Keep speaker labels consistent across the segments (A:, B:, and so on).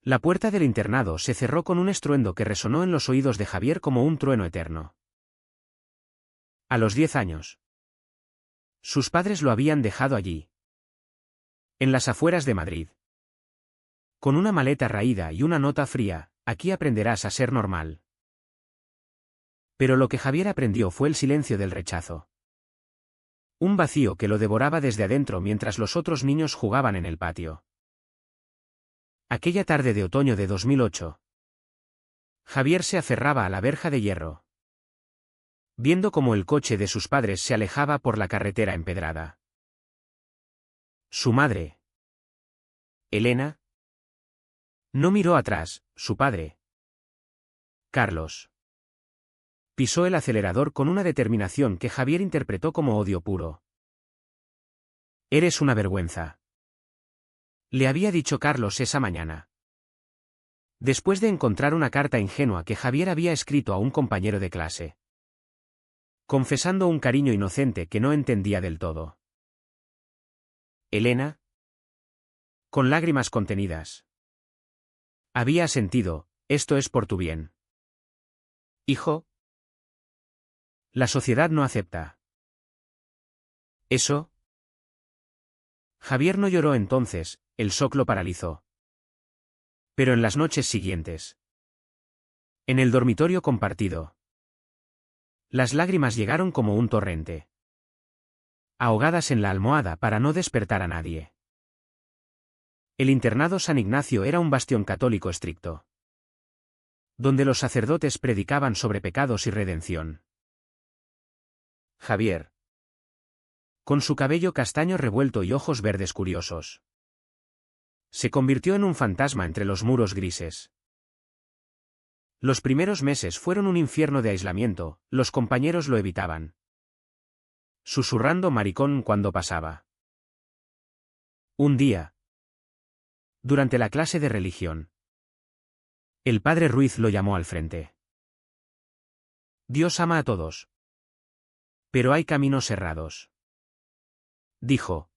A: La puerta del internado se cerró con un estruendo que resonó en los oídos de Javier como un trueno eterno. A los 10 años. Sus padres lo habían dejado allí. En las afueras de Madrid. Con una maleta raída y una nota fría: aquí aprenderás a ser normal. Pero lo que Javier aprendió fue el silencio del rechazo. Un vacío que lo devoraba desde adentro mientras los otros niños jugaban en el patio. Aquella tarde de otoño de 2008. Javier se aferraba a la verja de hierro, viendo cómo el coche de sus padres se alejaba por la carretera empedrada. Su madre, Elena, no miró atrás. Su padre, Carlos, pisó el acelerador con una determinación que Javier interpretó como odio puro. Eres una vergüenza, le había dicho Carlos esa mañana, después de encontrar una carta ingenua que Javier había escrito a un compañero de clase, confesando un cariño inocente que no entendía del todo. Elena, con lágrimas contenidas, había asentido: esto es por tu bien. Hijo, la sociedad no acepta eso. Javier no lloró entonces, el shock lo paralizó. Pero en las noches siguientes, en el dormitorio compartido, las lágrimas llegaron como un torrente, ahogadas en la almohada para no despertar a nadie. El internado San Ignacio era un bastión católico estricto, donde los sacerdotes predicaban sobre pecados y redención. Javier, con su cabello castaño revuelto y ojos verdes curiosos, se convirtió en un fantasma entre los muros grises. Los primeros meses fueron un infierno de aislamiento. Los compañeros lo evitaban, susurrando maricón cuando pasaba. Un día, durante la clase de religión, el padre Ruiz lo llamó al frente. Dios ama a todos, pero hay caminos cerrados, dijo,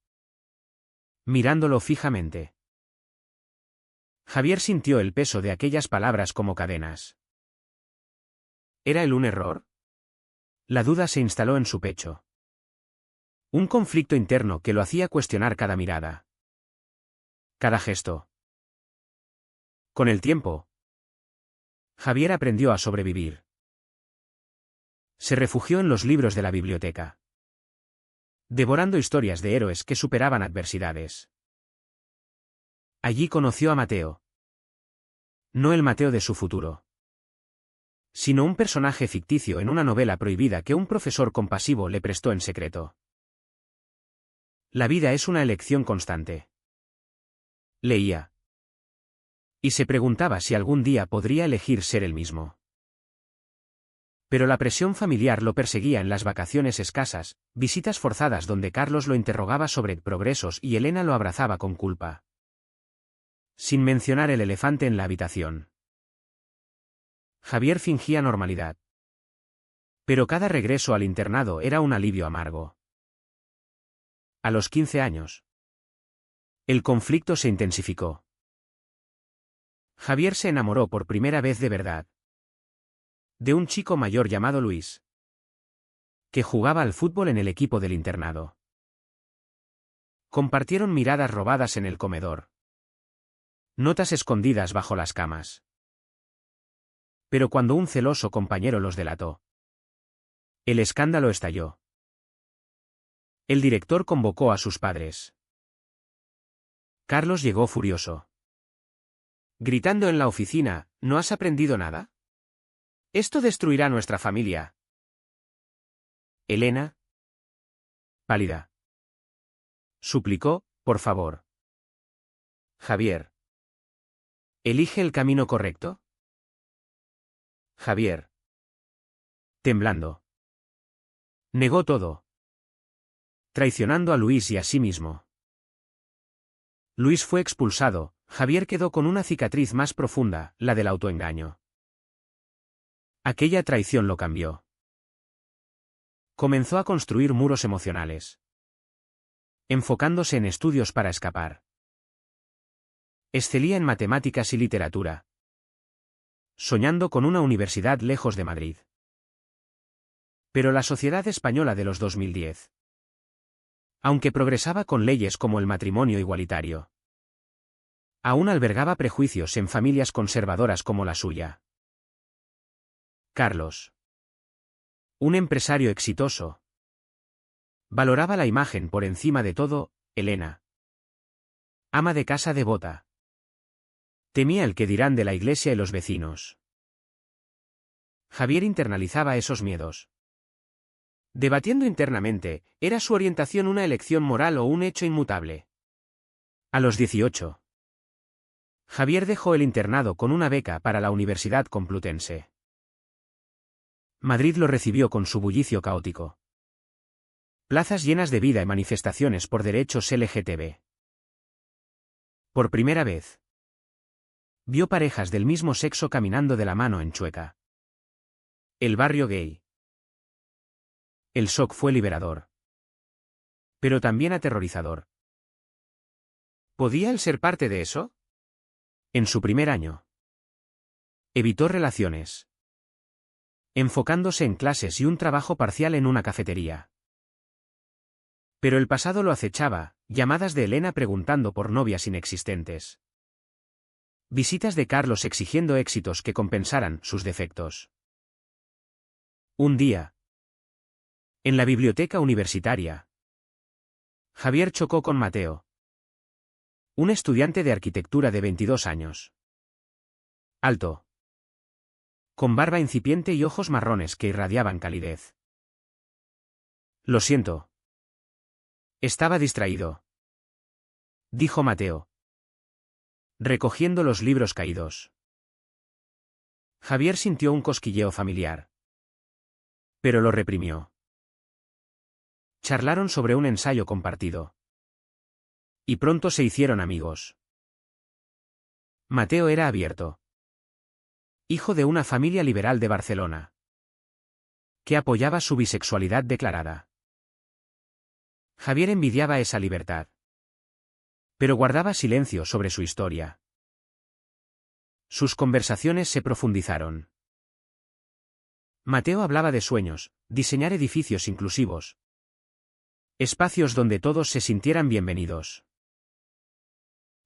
A: mirándolo fijamente. Javier sintió el peso de aquellas palabras como cadenas. ¿Era él un error? La duda se instaló en su pecho. Un conflicto interno que lo hacía cuestionar cada mirada, cada gesto. Con el tiempo, Javier aprendió a sobrevivir. Se refugió en los libros de la biblioteca, devorando historias de héroes que superaban adversidades. Allí conoció a Mateo. No el Mateo de su futuro, sino un personaje ficticio en una novela prohibida que un profesor compasivo le prestó en secreto. La vida es una elección constante, leía, y se preguntaba si algún día podría elegir ser él mismo. Pero la presión familiar lo perseguía en las vacaciones escasas, visitas forzadas donde Carlos lo interrogaba sobre progresos y Elena lo abrazaba con culpa. Sin mencionar el elefante en la habitación. Javier fingía normalidad. Pero cada regreso al internado era un alivio amargo. A los 15 años, el conflicto se intensificó. Javier se enamoró por primera vez de verdad, de un chico mayor llamado Luis, que jugaba al fútbol en el equipo del internado. Compartieron miradas robadas en el comedor, notas escondidas bajo las camas. Pero cuando un celoso compañero los delató, el escándalo estalló. El director convocó a sus padres. Carlos llegó furioso, gritando en la oficina: ¿no has aprendido nada? Esto destruirá nuestra familia. Elena, pálida, suplicó: por favor. Javier, ¿elige el camino correcto? Javier, temblando, negó todo, traicionando a Luis y a sí mismo. Luis fue expulsado. Javier quedó con una cicatriz más profunda, la del autoengaño. Aquella traición lo cambió. Comenzó a construir muros emocionales, enfocándose en estudios para escapar. Excelía en matemáticas y literatura, soñando con una universidad lejos de Madrid. Pero la sociedad española de los 2010, aunque progresaba con leyes como el matrimonio igualitario, aún albergaba prejuicios en familias conservadoras como la suya. Carlos, un empresario exitoso, valoraba la imagen por encima de todo. Elena, ama de casa devota, temía el que dirán de la iglesia y los vecinos. Javier internalizaba esos miedos. Debatiendo internamente, ¿era su orientación una elección moral o un hecho inmutable? A los 18. Javier dejó el internado con una beca para la Universidad Complutense. Madrid lo recibió con su bullicio caótico. Plazas llenas de vida y manifestaciones por derechos LGTB. Por primera vez, vio parejas del mismo sexo caminando de la mano en Chueca. El barrio gay. El shock fue liberador, pero también aterrorizador. ¿Podía él ser parte de eso? En su primer año, evitó relaciones, enfocándose en clases y un trabajo parcial en una cafetería. Pero el pasado lo acechaba, llamadas de Elena preguntando por novias inexistentes. Visitas de Carlos exigiendo éxitos que compensaran sus defectos. Un día, en la biblioteca universitaria, Javier chocó con Mateo, un estudiante de arquitectura de 22 años. Alto, con barba incipiente y ojos marrones que irradiaban calidez. Lo siento. Estaba distraído, dijo Mateo, recogiendo los libros caídos. Javier sintió un cosquilleo familiar, pero lo reprimió. Charlaron sobre un ensayo compartido. Y pronto se hicieron amigos. Mateo era abierto. Hijo de una familia liberal de Barcelona, que apoyaba su bisexualidad declarada. Javier envidiaba esa libertad, pero guardaba silencio sobre su historia. Sus conversaciones se profundizaron. Mateo hablaba de sueños, diseñar edificios inclusivos, espacios donde todos se sintieran bienvenidos.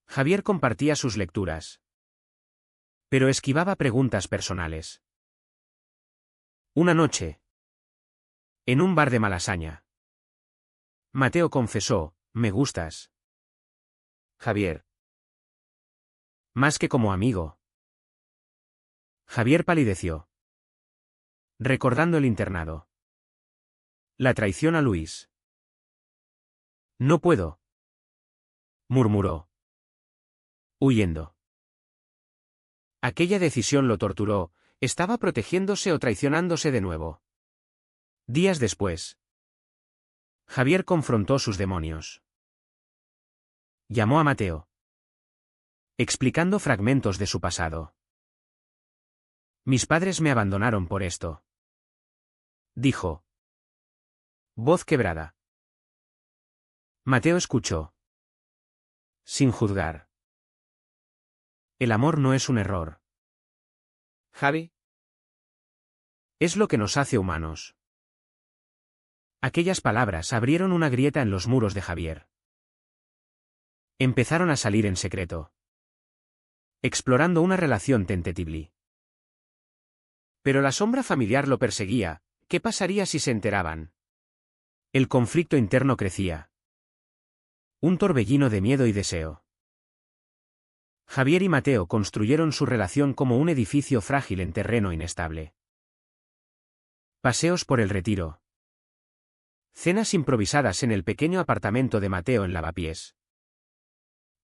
A: Javier compartía sus lecturas, pero esquivaba preguntas personales. Una noche, en un bar de Malasaña, Mateo confesó: «Me gustas, Javier. Más que como amigo». Javier palideció, recordando el internado. La traición a Luis. «No puedo», murmuró, huyendo. Aquella decisión lo torturó. ¿Estaba protegiéndose o traicionándose de nuevo? Días después, Javier confrontó sus demonios. Llamó a Mateo, explicando fragmentos de su pasado. «Mis padres me abandonaron por esto», dijo, voz quebrada. Mateo escuchó, sin juzgar. «El amor no es un error, Javi. Es lo que nos hace humanos». Aquellas palabras abrieron una grieta en los muros de Javier. Empezaron a salir en secreto, explorando una relación tentatible. Pero la sombra familiar lo perseguía. ¿Qué pasaría si se enteraban? El conflicto interno crecía. Un torbellino de miedo y deseo. Javier y Mateo construyeron su relación como un edificio frágil en terreno inestable. Paseos por el Retiro. Cenas improvisadas en el pequeño apartamento de Mateo en Lavapiés.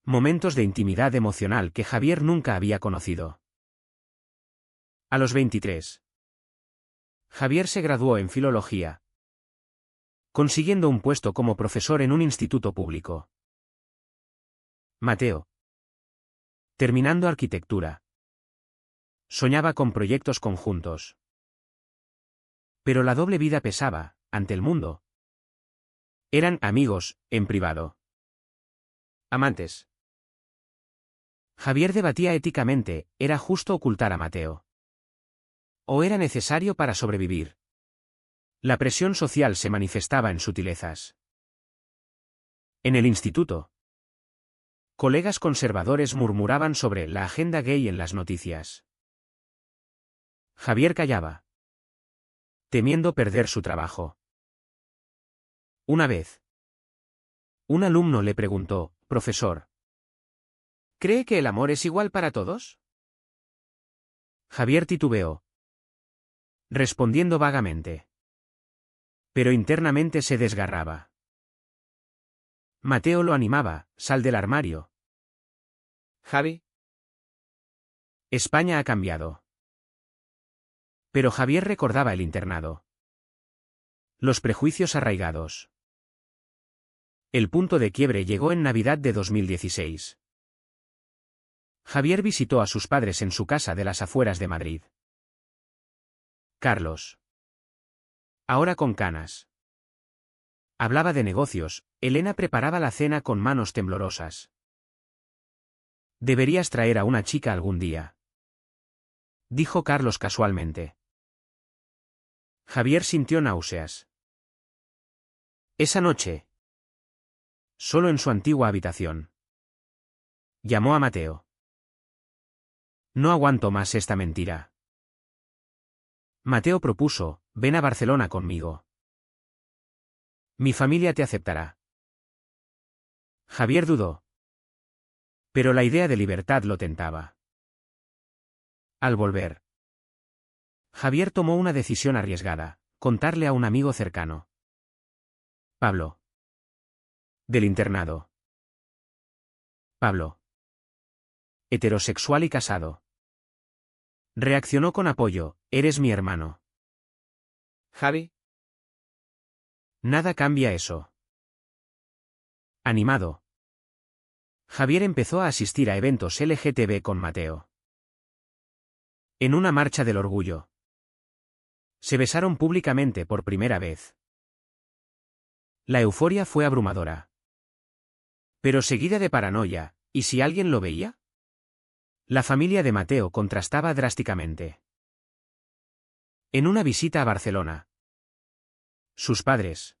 A: Momentos de intimidad emocional que Javier nunca había conocido. A los 23. Javier se graduó en filología, consiguiendo un puesto como profesor en un instituto público. Mateo, terminando arquitectura, soñaba con proyectos conjuntos. Pero la doble vida pesaba, ante el mundo. Eran amigos, en privado. Amantes. Javier debatía éticamente, ¿era justo ocultar a Mateo? ¿O era necesario para sobrevivir? La presión social se manifestaba en sutilezas. En el instituto, colegas conservadores murmuraban sobre la agenda gay en las noticias. Javier callaba, temiendo perder su trabajo. Una vez, un alumno le preguntó, «Profesor, ¿cree que el amor es igual para todos?» Javier titubeó, respondiendo vagamente. Pero internamente se desgarraba. Mateo lo animaba, «Sal del armario. Javi. España ha cambiado». Pero Javier recordaba el internado. Los prejuicios arraigados. El punto de quiebre llegó en Navidad de 2016. Javier visitó a sus padres en su casa de las afueras de Madrid. Carlos. Ahora con canas. Hablaba de negocios, Elena preparaba la cena con manos temblorosas. «Deberías traer a una chica algún día», dijo Carlos casualmente. Javier sintió náuseas. Esa noche, solo en su antigua habitación, llamó a Mateo. «No aguanto más esta mentira». Mateo propuso, «Ven a Barcelona conmigo. Mi familia te aceptará». Javier dudó. Pero la idea de libertad lo tentaba. Al volver, Javier tomó una decisión arriesgada, contarle a un amigo cercano. Pablo. Del internado. Pablo. Heterosexual y casado. Reaccionó con apoyo, «Eres mi hermano». Javi. Nada cambia eso. Animado, Javier empezó a asistir a eventos LGTB con Mateo. En una marcha del orgullo, se besaron públicamente por primera vez. La euforia fue abrumadora. Pero seguida de paranoia, ¿y si alguien lo veía? La familia de Mateo contrastaba drásticamente. En una visita a Barcelona, sus padres,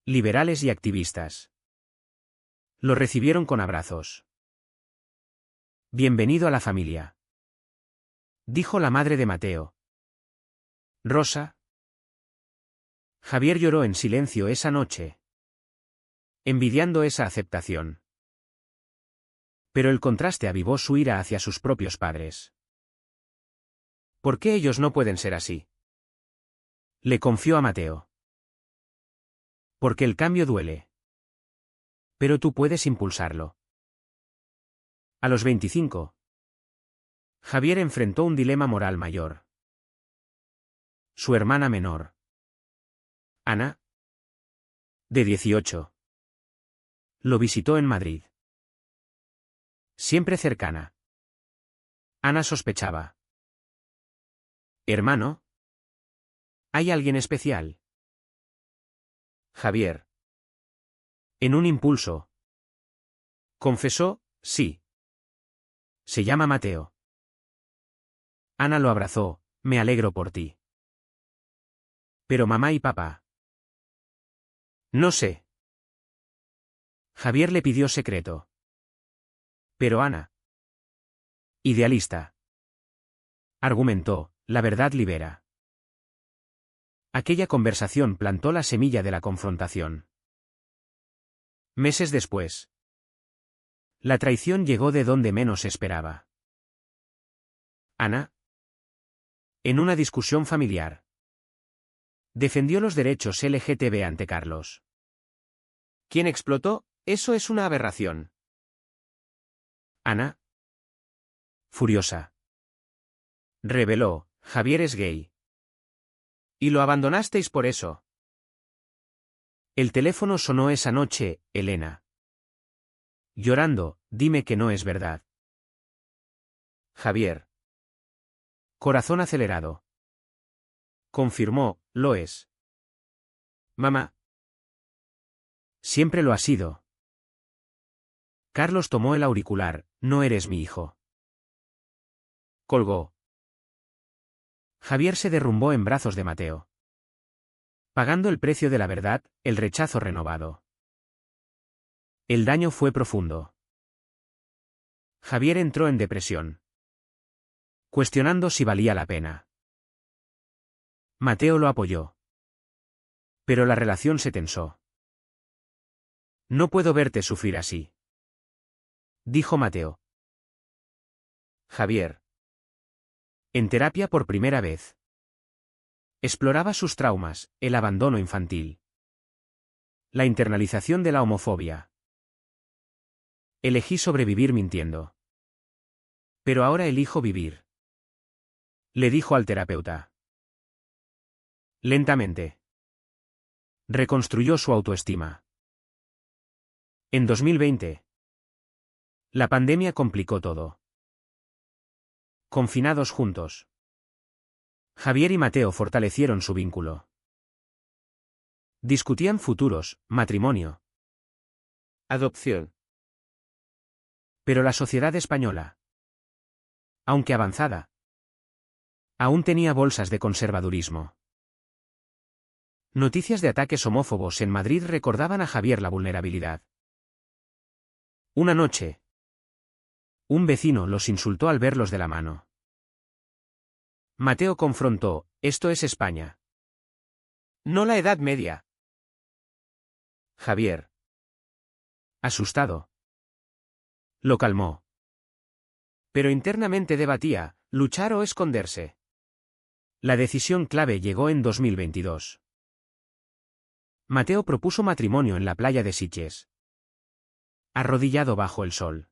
A: liberales y activistas, lo recibieron con abrazos. «Bienvenido a la familia», dijo la madre de Mateo. «Rosa». Javier lloró en silencio esa noche, envidiando esa aceptación. Pero el contraste avivó su ira hacia sus propios padres. «¿Por qué ellos no pueden ser así?», le confió a Mateo. «Porque el cambio duele. Pero tú puedes impulsarlo». A los 25, Javier enfrentó un dilema moral mayor. Su hermana menor, Ana, de 18, lo visitó en Madrid. Siempre cercana. Ana sospechaba. «Hermano, ¿hay alguien especial?» Javier, en un impulso, confesó, «Sí. Se llama Mateo». Ana lo abrazó, «Me alegro por ti». «Pero mamá y papá». «No sé». Javier le pidió secreto. Pero Ana, idealista, argumentó, «La verdad libera». Aquella conversación plantó la semilla de la confrontación. Meses después, la traición llegó de donde menos esperaba. Ana, en una discusión familiar, defendió los derechos LGTB ante Carlos. «¿Quién explotó? Eso es una aberración». Ana, furiosa, reveló, «Javier es gay. Y lo abandonasteis por eso». El teléfono sonó esa noche, Elena. Llorando, «Dime que no es verdad». Javier, corazón acelerado, confirmó, «Lo es». «Mamá». «Siempre lo ha sido». Carlos tomó el auricular. No eres mi hijo. Colgó. Javier se derrumbó en brazos de Mateo. Pagando el precio de la verdad, el rechazo renovado. El daño fue profundo. Javier entró en depresión, cuestionando si valía la pena. Mateo lo apoyó. Pero la relación se tensó. No puedo verte sufrir así, dijo Mateo. Javier. En terapia por primera vez. Exploraba sus traumas, el abandono infantil. La internalización de la homofobia. Elegí sobrevivir mintiendo. Pero ahora elijo vivir, le dijo al terapeuta. Lentamente. Reconstruyó su autoestima. En 2020. La pandemia complicó todo. Confinados juntos. Javier y Mateo fortalecieron su vínculo. Discutían futuros, matrimonio, adopción. Pero la sociedad española, aunque avanzada, aún tenía bolsas de conservadurismo. Noticias de ataques homófobos en Madrid recordaban a Javier la vulnerabilidad. Una noche, un vecino los insultó al verlos de la mano. Mateo confrontó: esto es España, no la Edad Media. Javier, asustado, lo calmó. Pero internamente debatía: luchar o esconderse. La decisión clave llegó en 2022. Mateo propuso matrimonio en la playa de Sitges. Arrodillado bajo el sol.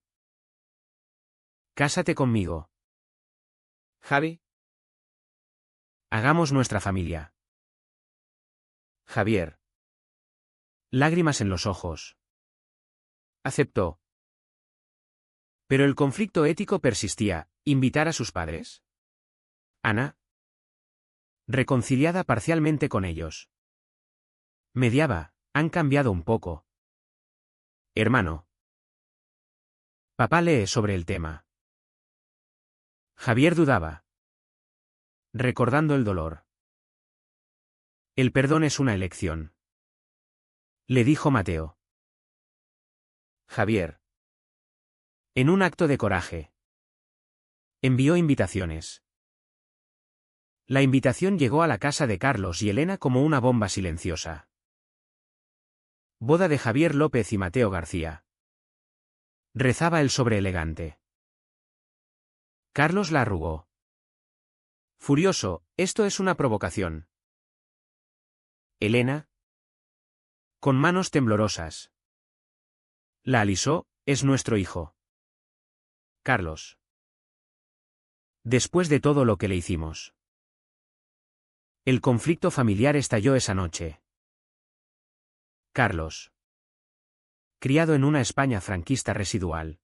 A: Cásate conmigo, Javi. Hagamos nuestra familia. Javier. Lágrimas en los ojos. Aceptó. Pero el conflicto ético persistía. ¿Invitar a sus padres? Ana, reconciliada parcialmente con ellos, mediaba: han cambiado un poco. Hermano. Papá lee sobre el tema. Javier dudaba, recordando el dolor. El perdón es una elección, le dijo Mateo. Javier. En un acto de coraje, envió invitaciones. La invitación llegó a la casa de Carlos y Elena como una bomba silenciosa. Boda de Javier López y Mateo García. Rezaba el sobre elegante. Carlos la arrugó. Furioso: esto es una provocación. Elena, con manos temblorosas, la alisó: es nuestro hijo. Carlos. Después de todo lo que le hicimos. El conflicto familiar estalló esa noche. Carlos. Criado en una España franquista residual.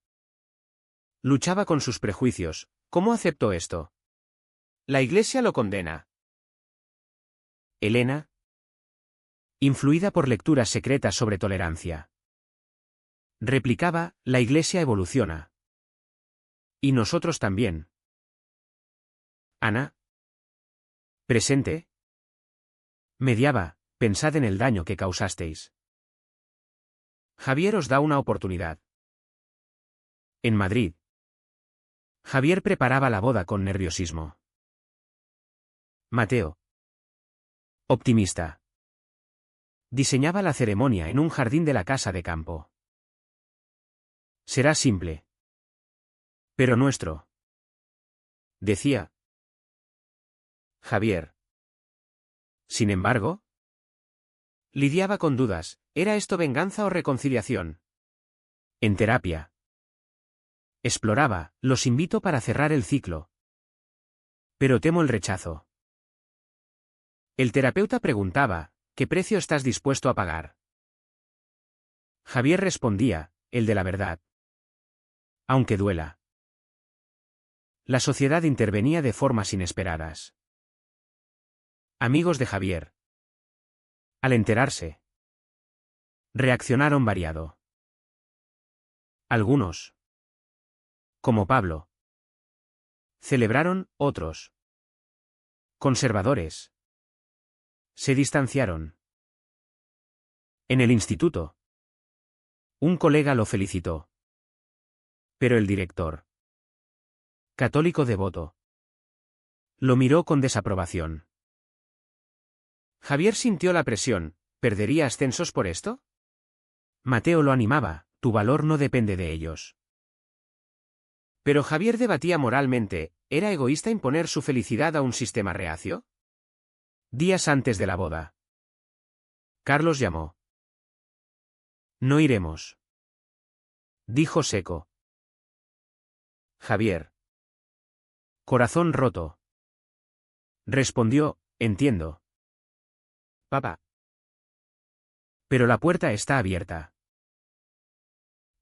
A: Luchaba con sus prejuicios. ¿Cómo aceptó esto? La Iglesia lo condena. Elena. Influida por lecturas secretas sobre tolerancia. Replicaba: la Iglesia evoluciona. Y nosotros también. Ana. Presente. Mediaba: pensad en el daño que causasteis. Javier os da una oportunidad. En Madrid. Javier preparaba la boda con nerviosismo. Mateo. Optimista. Diseñaba la ceremonia en un jardín de la casa de campo. Será simple. Pero nuestro. Decía Javier. Sin embargo, lidiaba con dudas: ¿era esto venganza o reconciliación? En terapia. Exploraba: los invito para cerrar el ciclo. Pero temo el rechazo. El terapeuta preguntaba: ¿qué precio estás dispuesto a pagar? Javier respondía: el de la verdad. Aunque duela. La sociedad intervenía de formas inesperadas. Amigos de Javier, al enterarse, reaccionaron variado. Algunos, como Pablo, celebraron, otros, conservadores, se distanciaron. En el instituto, un colega lo felicitó. Pero el director, católico devoto, lo miró con desaprobación. Javier sintió la presión. ¿Perdería ascensos por esto? Mateo lo animaba, tu valor no depende de ellos. Pero Javier debatía moralmente, ¿era egoísta imponer su felicidad a un sistema reacio? Días antes de la boda, Carlos llamó. No iremos, dijo seco. Javier. Corazón roto. Respondió, entiendo. Papá. Pero la puerta está abierta.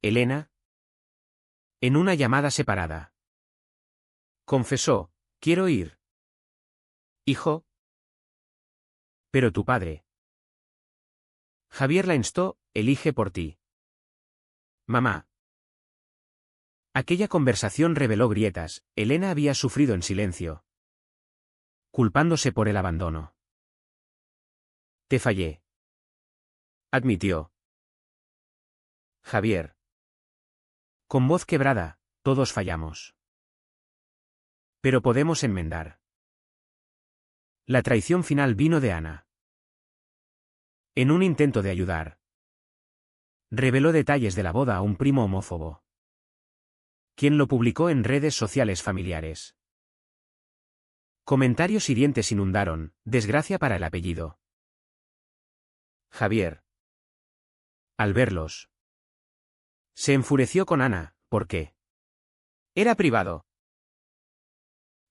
A: Elena. En una llamada separada. Confesó, quiero ir. Hijo. Pero tu padre. Javier la instó, elige por ti. Mamá. Aquella conversación reveló grietas. Elena había sufrido en silencio, culpándose por el abandono. Te fallé, admitió. Javier. Con voz quebrada, todos fallamos. Pero podemos enmendar. La traición final vino de Ana. En un intento de ayudar, reveló detalles de la boda a un primo homófobo, quien lo publicó en redes sociales familiares. Comentarios hirientes inundaron, desgracia para el apellido. Javier, al verlos, se enfureció con Ana. ¿Por qué? Era privado.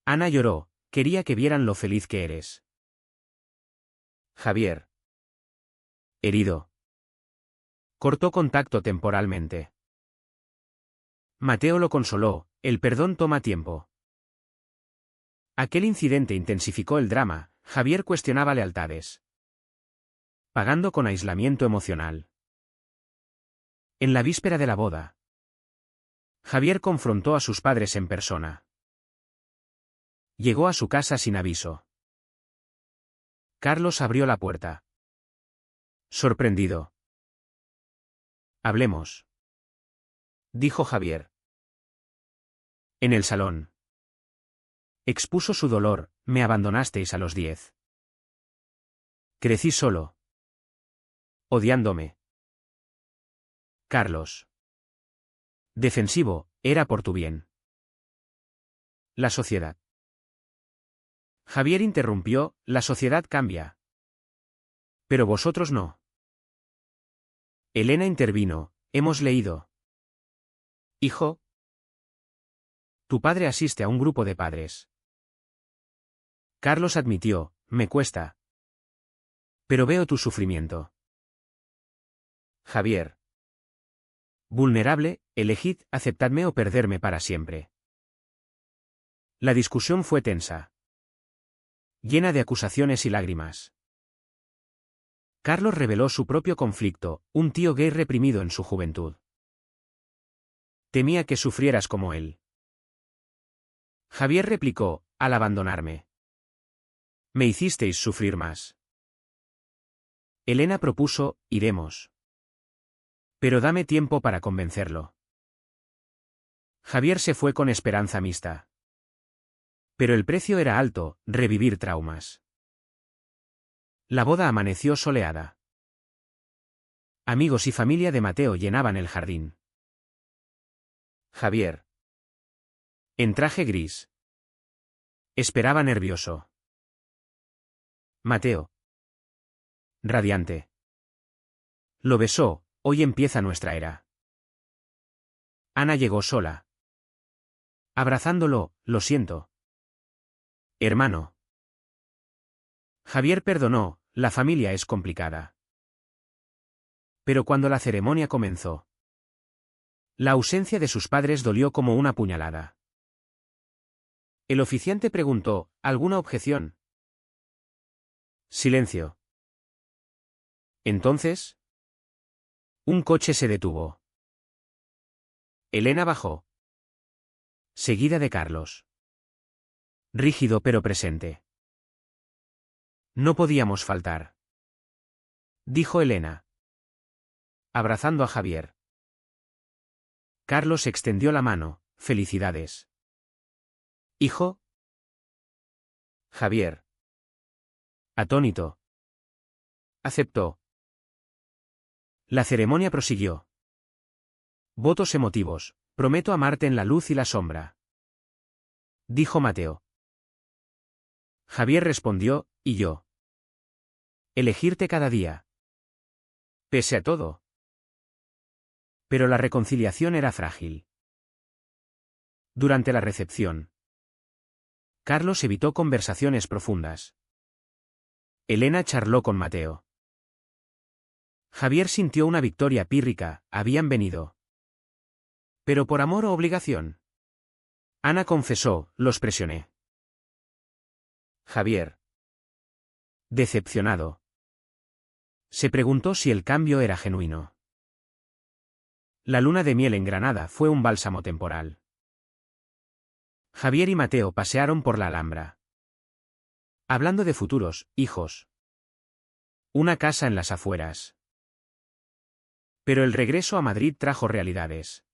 A: Ana lloró, quería que vieran lo feliz que eres. Javier, herido, cortó contacto temporalmente. Mateo lo consoló, el perdón toma tiempo. Aquel incidente intensificó el drama. Javier cuestionaba lealtades, pagando con aislamiento emocional. En la víspera de la boda, Javier confrontó a sus padres en persona. Llegó a su casa sin aviso. Carlos abrió la puerta. Sorprendido. Hablemos, dijo Javier. En el salón. Expuso su dolor, me abandonasteis a los 10. Crecí solo, odiándome. Carlos. Defensivo, era por tu bien. La sociedad. Javier interrumpió, la sociedad cambia. Pero vosotros no. Elena intervino, hemos leído. Hijo. Tu padre asiste a un grupo de padres. Carlos admitió, me cuesta. Pero veo tu sufrimiento. Javier. Vulnerable, elegid, aceptadme o perderme para siempre. La discusión fue tensa, llena de acusaciones y lágrimas. Carlos reveló su propio conflicto, un tío gay reprimido en su juventud. Temía que sufrieras como él. Javier replicó, al abandonarme, me hicisteis sufrir más. Elena propuso, iremos. Pero dame tiempo para convencerlo. Javier se fue con esperanza mixta. Pero el precio era alto, revivir traumas. La boda amaneció soleada. Amigos y familia de Mateo llenaban el jardín. Javier, en traje gris, esperaba nervioso. Mateo, radiante, lo besó, hoy empieza nuestra era. Ana llegó sola. Abrazándolo, lo siento. Hermano. Javier perdonó, la familia es complicada. Pero cuando la ceremonia comenzó, la ausencia de sus padres dolió como una puñalada. El oficiante preguntó, ¿alguna objeción? Silencio. Entonces, un coche se detuvo. Elena bajó, seguida de Carlos. Rígido pero presente. No podíamos faltar, dijo Elena, abrazando a Javier. Carlos extendió la mano. Felicidades. Hijo. Javier, atónito, aceptó. La ceremonia prosiguió. Votos emotivos. Prometo amarte en la luz y la sombra, dijo Mateo. Javier respondió, y yo. Elegirte cada día. Pese a todo. Pero la reconciliación era frágil. Durante la recepción, Carlos evitó conversaciones profundas. Elena charló con Mateo. Javier sintió una victoria pírrica. Habían venido. Pero por amor o obligación. Ana confesó, los presioné. Javier, decepcionado, se preguntó si el cambio era genuino. La luna de miel en Granada fue un bálsamo temporal. Javier y Mateo pasearon por la Alhambra, hablando de futuros hijos. Una casa en las afueras. Pero el regreso a Madrid trajo realidades.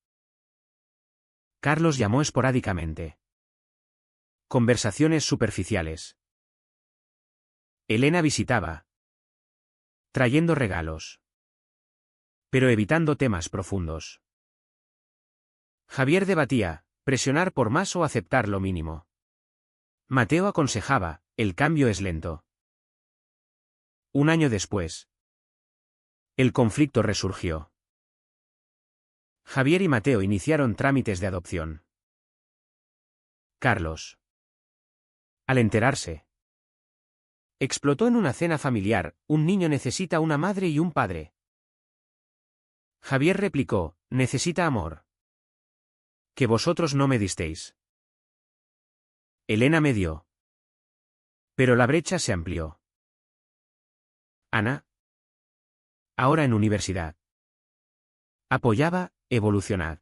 A: Carlos llamó esporádicamente. Conversaciones superficiales. Elena visitaba, trayendo regalos, pero evitando temas profundos. Javier debatía, presionar por más o aceptar lo mínimo. Mateo aconsejaba, el cambio es lento. Un año después, el conflicto resurgió. Javier y Mateo iniciaron trámites de adopción. Carlos, al enterarse, explotó en una cena familiar. Un niño necesita una madre y un padre. Javier replicó, necesita amor. Que vosotros no me disteis. Elena me dio. Pero la brecha se amplió. Ana, ahora en universidad, apoyaba, evolucionad.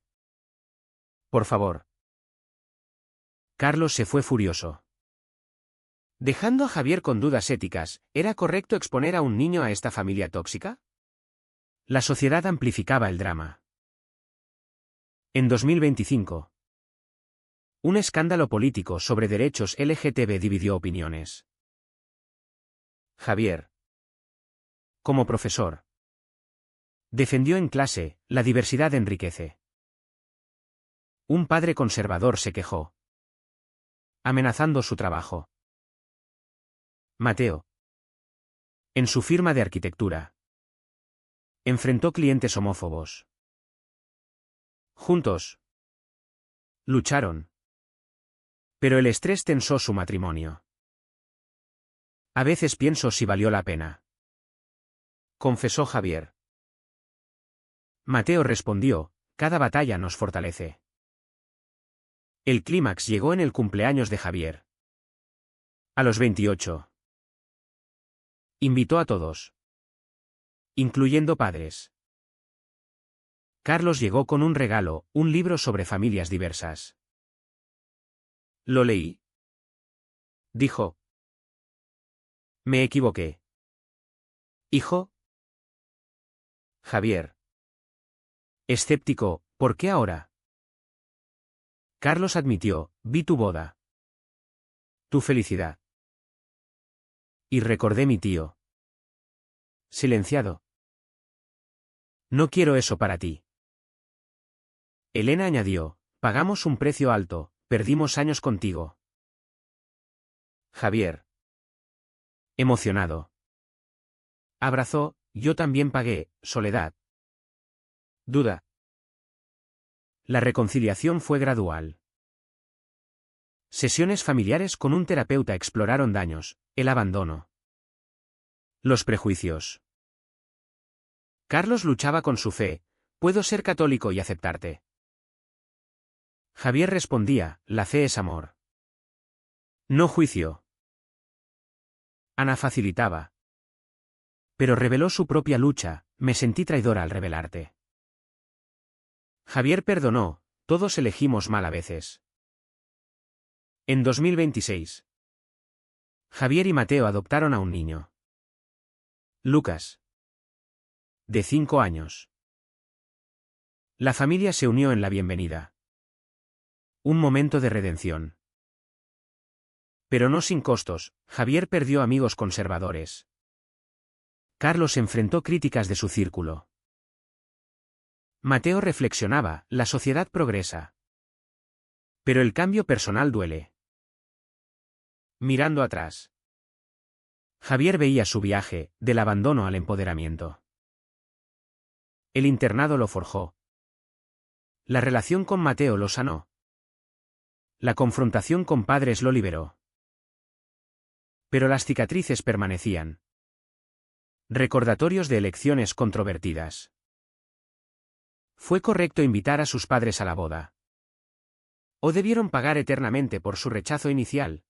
A: Por favor. Carlos se fue furioso. Dejando a Javier con dudas éticas, ¿era correcto exponer a un niño a esta familia tóxica? La sociedad amplificaba el drama. En 2025, un escándalo político sobre derechos LGTB dividió opiniones. Javier, como profesor, defendió en clase, la diversidad enriquece. Un padre conservador se quejó, amenazando su trabajo. Mateo, en su firma de arquitectura, enfrentó clientes homófobos. Juntos, lucharon. Pero el estrés tensó su matrimonio. A veces pienso si valió la pena, confesó Javier. Mateo respondió, cada batalla nos fortalece. El clímax llegó en el cumpleaños de Javier. A los 28. Invitó a todos, incluyendo padres. Carlos llegó con un regalo, un libro sobre familias diversas. Lo leí. Dijo. Me equivoqué. Hijo. Javier. Escéptico, ¿por qué ahora? Carlos admitió, vi tu boda. Tu felicidad. Y recordé mi tío. Silenciado. No quiero eso para ti. Elena añadió, pagamos un precio alto, perdimos años contigo. Javier. Emocionado. Abrazó, yo también pagué, soledad. Duda. La reconciliación fue gradual. Sesiones familiares con un terapeuta exploraron daños, el abandono, los prejuicios. Carlos luchaba con su fe, puedo ser católico y aceptarte. Javier respondía, la fe es amor. No juicio. Ana facilitaba. Pero reveló su propia lucha, me sentí traidora al revelarte. Javier perdonó, Todos elegimos mal a veces. En 2026. Javier y Mateo adoptaron a un niño. Lucas. De 5 años. La familia se unió en la bienvenida. Un momento de redención. Pero no sin costos, Javier perdió amigos conservadores. Carlos enfrentó críticas de su círculo. Mateo reflexionaba, la sociedad progresa. Pero el cambio personal duele. Mirando atrás. Javier veía su viaje, del abandono al empoderamiento. El internado lo forjó. La relación con Mateo lo sanó. La confrontación con padres lo liberó. Pero las cicatrices permanecían. Recordatorios de elecciones controvertidas. ¿Fue correcto invitar a sus padres a la boda? ¿O debieron pagar eternamente por su rechazo inicial?